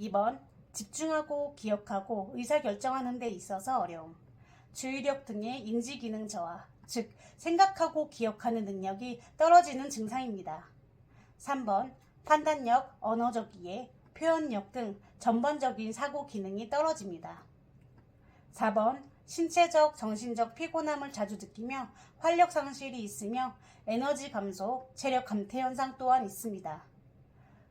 2번 집중하고 기억하고 의사결정하는 데 있어서 어려움. 주의력 등의 인지기능 저하, 즉 생각하고 기억하는 능력이 떨어지는 증상입니다. 3번 판단력, 언어적 이해, 표현력 등 전반적인 사고 기능이 떨어집니다. 4번 신체적, 정신적 피곤함을 자주 느끼며 활력 상실이 있으며 에너지 감소, 체력 감퇴 현상 또한 있습니다.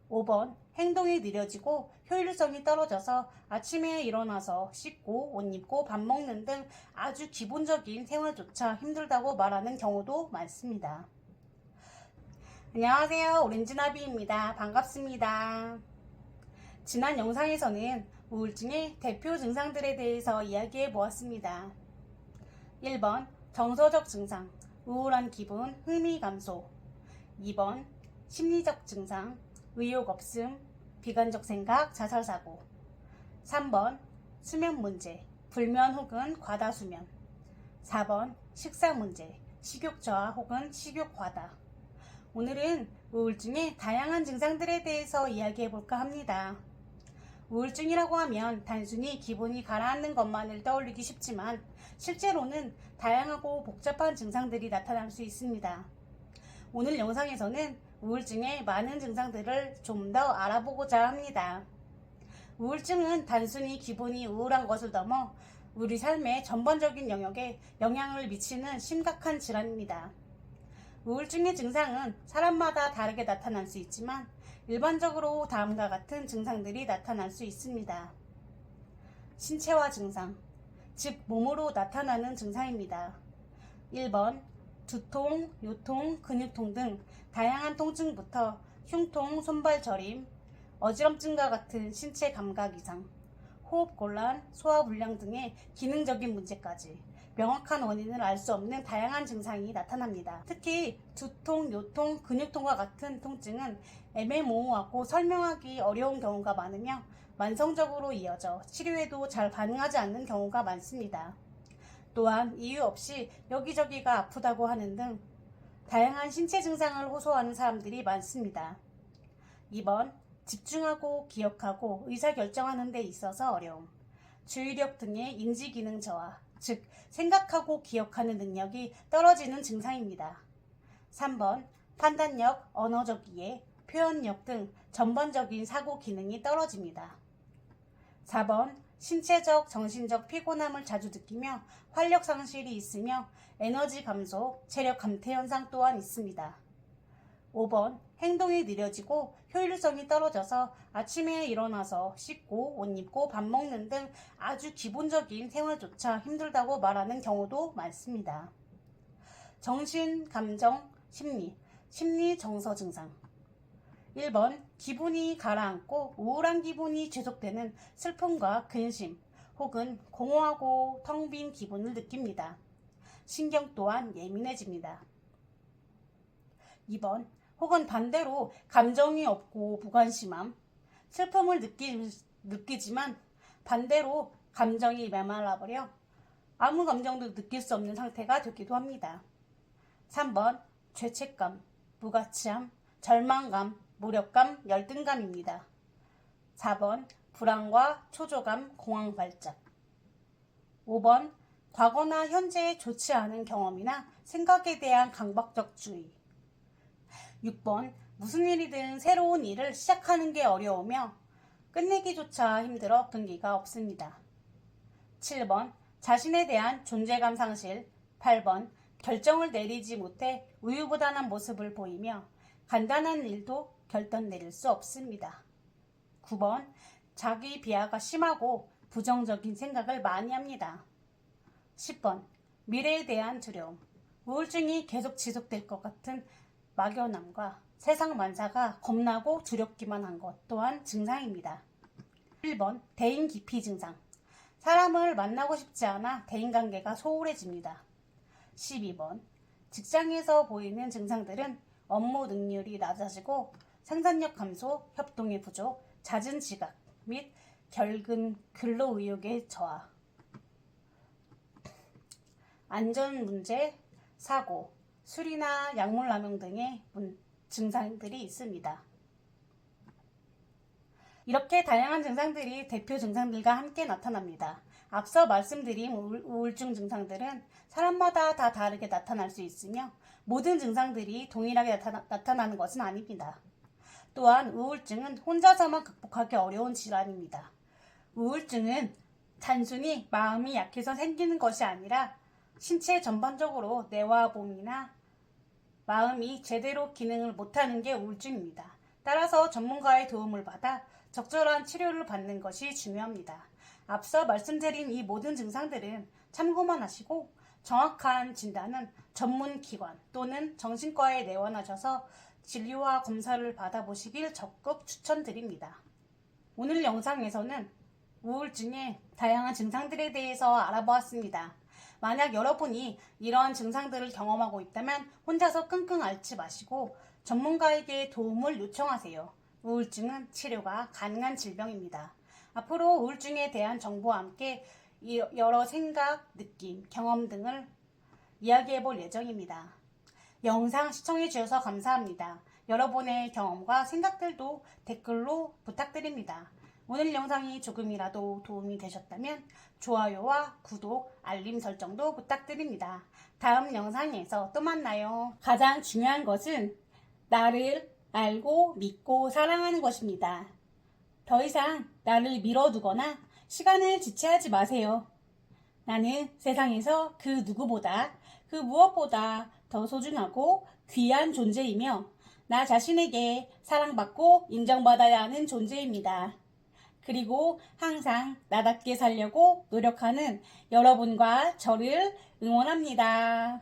5번 행동이 느려지고 효율성이 떨어져서 아침에 일어나서 씻고 옷 입고 밥 먹는 등 아주 기본적인 생활조차 힘들다고 말하는 경우도 많습니다. 안녕하세요, 오렌지나비입니다. 반갑습니다. 지난 영상에서는 우울증의 대표 증상들에 대해서 이야기해 보았습니다. 1번 정서적 증상, 우울한 기분, 흥미 감소. 2번 심리적 증상, 의욕 없음, 비관적 생각, 자살사고. 3번 수면 문제, 불면 혹은 과다 수면. 4번 식사 문제, 식욕 저하 혹은 식욕 과다. 오늘은 우울증의 다양한 증상들에 대해서 이야기해 볼까 합니다. 우울증이라고 하면 단순히 기분이 가라앉는 것만을 떠올리기 쉽지만 실제로는 다양하고 복잡한 증상들이 나타날 수 있습니다. 오늘 영상에서는 우울증의 많은 증상들을 좀 더 알아보고자 합니다. 우울증은 단순히 기분이 우울한 것을 넘어 우리 삶의 전반적인 영역에 영향을 미치는 심각한 질환입니다. 우울증의 증상은 사람마다 다르게 나타날 수 있지만 일반적으로 다음과 같은 증상들이 나타날 수 있습니다. 신체화 증상, 즉 몸으로 나타나는 증상입니다. 1번 두통, 요통, 근육통 등 다양한 통증부터 흉통, 손발 저림, 어지럼증과 같은 신체 감각 이상, 호흡곤란, 소화불량 등의 기능적인 문제까지 명확한 원인을 알 수 없는 다양한 증상이 나타납니다. 특히 두통, 요통, 근육통과 같은 통증은 애매모호하고 설명하기 어려운 경우가 많으며 만성적으로 이어져 치료에도 잘 반응하지 않는 경우가 많습니다. 또한 이유 없이 여기저기가 아프다고 하는 등 다양한 신체 증상을 호소하는 사람들이 많습니다. 2번 집중하고 기억하고 의사결정하는 데 있어서 어려움. 주의력 등의 인지기능 저하, 즉 생각하고 기억하는 능력이 떨어지는 증상입니다. 3번 판단력, 언어적 이해, 표현력 등 전반적인 사고 기능이 떨어집니다. 4번 신체적, 정신적 피곤함을 자주 느끼며 활력 상실이 있으며 에너지 감소, 체력 감퇴 현상 또한 있습니다. 5번 행동이 느려지고 효율성이 떨어져서 아침에 일어나서 씻고 옷 입고 밥 먹는 등 아주 기본적인 생활조차 힘들다고 말하는 경우도 많습니다. 정신, 감정, 심리 정서 증상. 1번 기분이 가라앉고 우울한 기분이 지속되는 슬픔과 근심 혹은 공허하고 텅 빈 기분을 느낍니다. 신경 또한 예민해집니다. 2번 혹은 반대로 감정이 없고 무관심함, 슬픔을 느끼지만 반대로 감정이 메말라버려 아무 감정도 느낄 수 없는 상태가 되기도 합니다. 3번 죄책감, 무가치함, 절망감, 무력감, 열등감입니다. 4번 불안과 초조감, 공황 발작. 5번 과거나 현재에 좋지 않은 경험이나 생각에 대한 강박적 주의. 6번 무슨 일이든 새로운 일을 시작하는 게 어려우며 끝내기조차 힘들어 동기가 없습니다. 7번 자신에 대한 존재감 상실. 8번 결정을 내리지 못해 우유부단한 모습을 보이며 간단한 일도 결단 내릴 수 없습니다. 9번 자기 비하가 심하고 부정적인 생각을 많이 합니다. 10번 미래에 대한 두려움. 우울증이 계속 지속될 것 같은 막연함과 세상 만사가 겁나고 두렵기만 한 것 또한 증상입니다. 1번 대인 기피 증상. 사람을 만나고 싶지 않아 대인관계가 소홀해집니다. 12번 직장에서 보이는 증상들은 업무 능률이 낮아지고 생산력 감소, 협동의 부족, 잦은 지각 및 결근 근로의욕의 저하, 안전 문제, 사고, 술이나 약물 남용 등의 증상들이 있습니다. 이렇게 다양한 증상들이 대표 증상들과 함께 나타납니다. 앞서 말씀드린 우울증 증상들은 사람마다 다 다르게 나타날 수 있으며 모든 증상들이 동일하게 나타나는 것은 아닙니다. 또한 우울증은 혼자서만 극복하기 어려운 질환입니다. 우울증은 단순히 마음이 약해서 생기는 것이 아니라 신체 전반적으로 뇌와 몸이나 마음이 제대로 기능을 못하는 게 우울증입니다. 따라서 전문가의 도움을 받아 적절한 치료를 받는 것이 중요합니다. 앞서 말씀드린 이 모든 증상들은 참고만 하시고 정확한 진단은 전문 기관 또는 정신과에 내원하셔서 진료와 검사를 받아보시길 적극 추천드립니다. 오늘 영상에서는 우울증의 다양한 증상들에 대해서 알아보았습니다. 만약 여러분이 이러한 증상들을 경험하고 있다면 혼자서 끙끙 앓지 마시고 전문가에게 도움을 요청하세요. 우울증은 치료가 가능한 질병입니다. 앞으로 우울증에 대한 정보와 함께 여러 생각, 느낌, 경험 등을 이야기해 볼 예정입니다. 영상 시청해 주셔서 감사합니다. 여러분의 경험과 생각들도 댓글로 부탁드립니다. 오늘 영상이 조금이라도 도움이 되셨다면 좋아요와 구독, 알림 설정도 부탁드립니다. 다음 영상에서 또 만나요. 가장 중요한 것은 나를 알고 믿고 사랑하는 것입니다. 더 이상 나를 밀어두거나 시간을 지체하지 마세요. 나는 세상에서 그 누구보다 그 무엇보다 더 소중하고 귀한 존재이며 나 자신에게 사랑받고 인정받아야 하는 존재입니다. 그리고 항상 나답게 살려고 노력하는 여러분과 저를 응원합니다.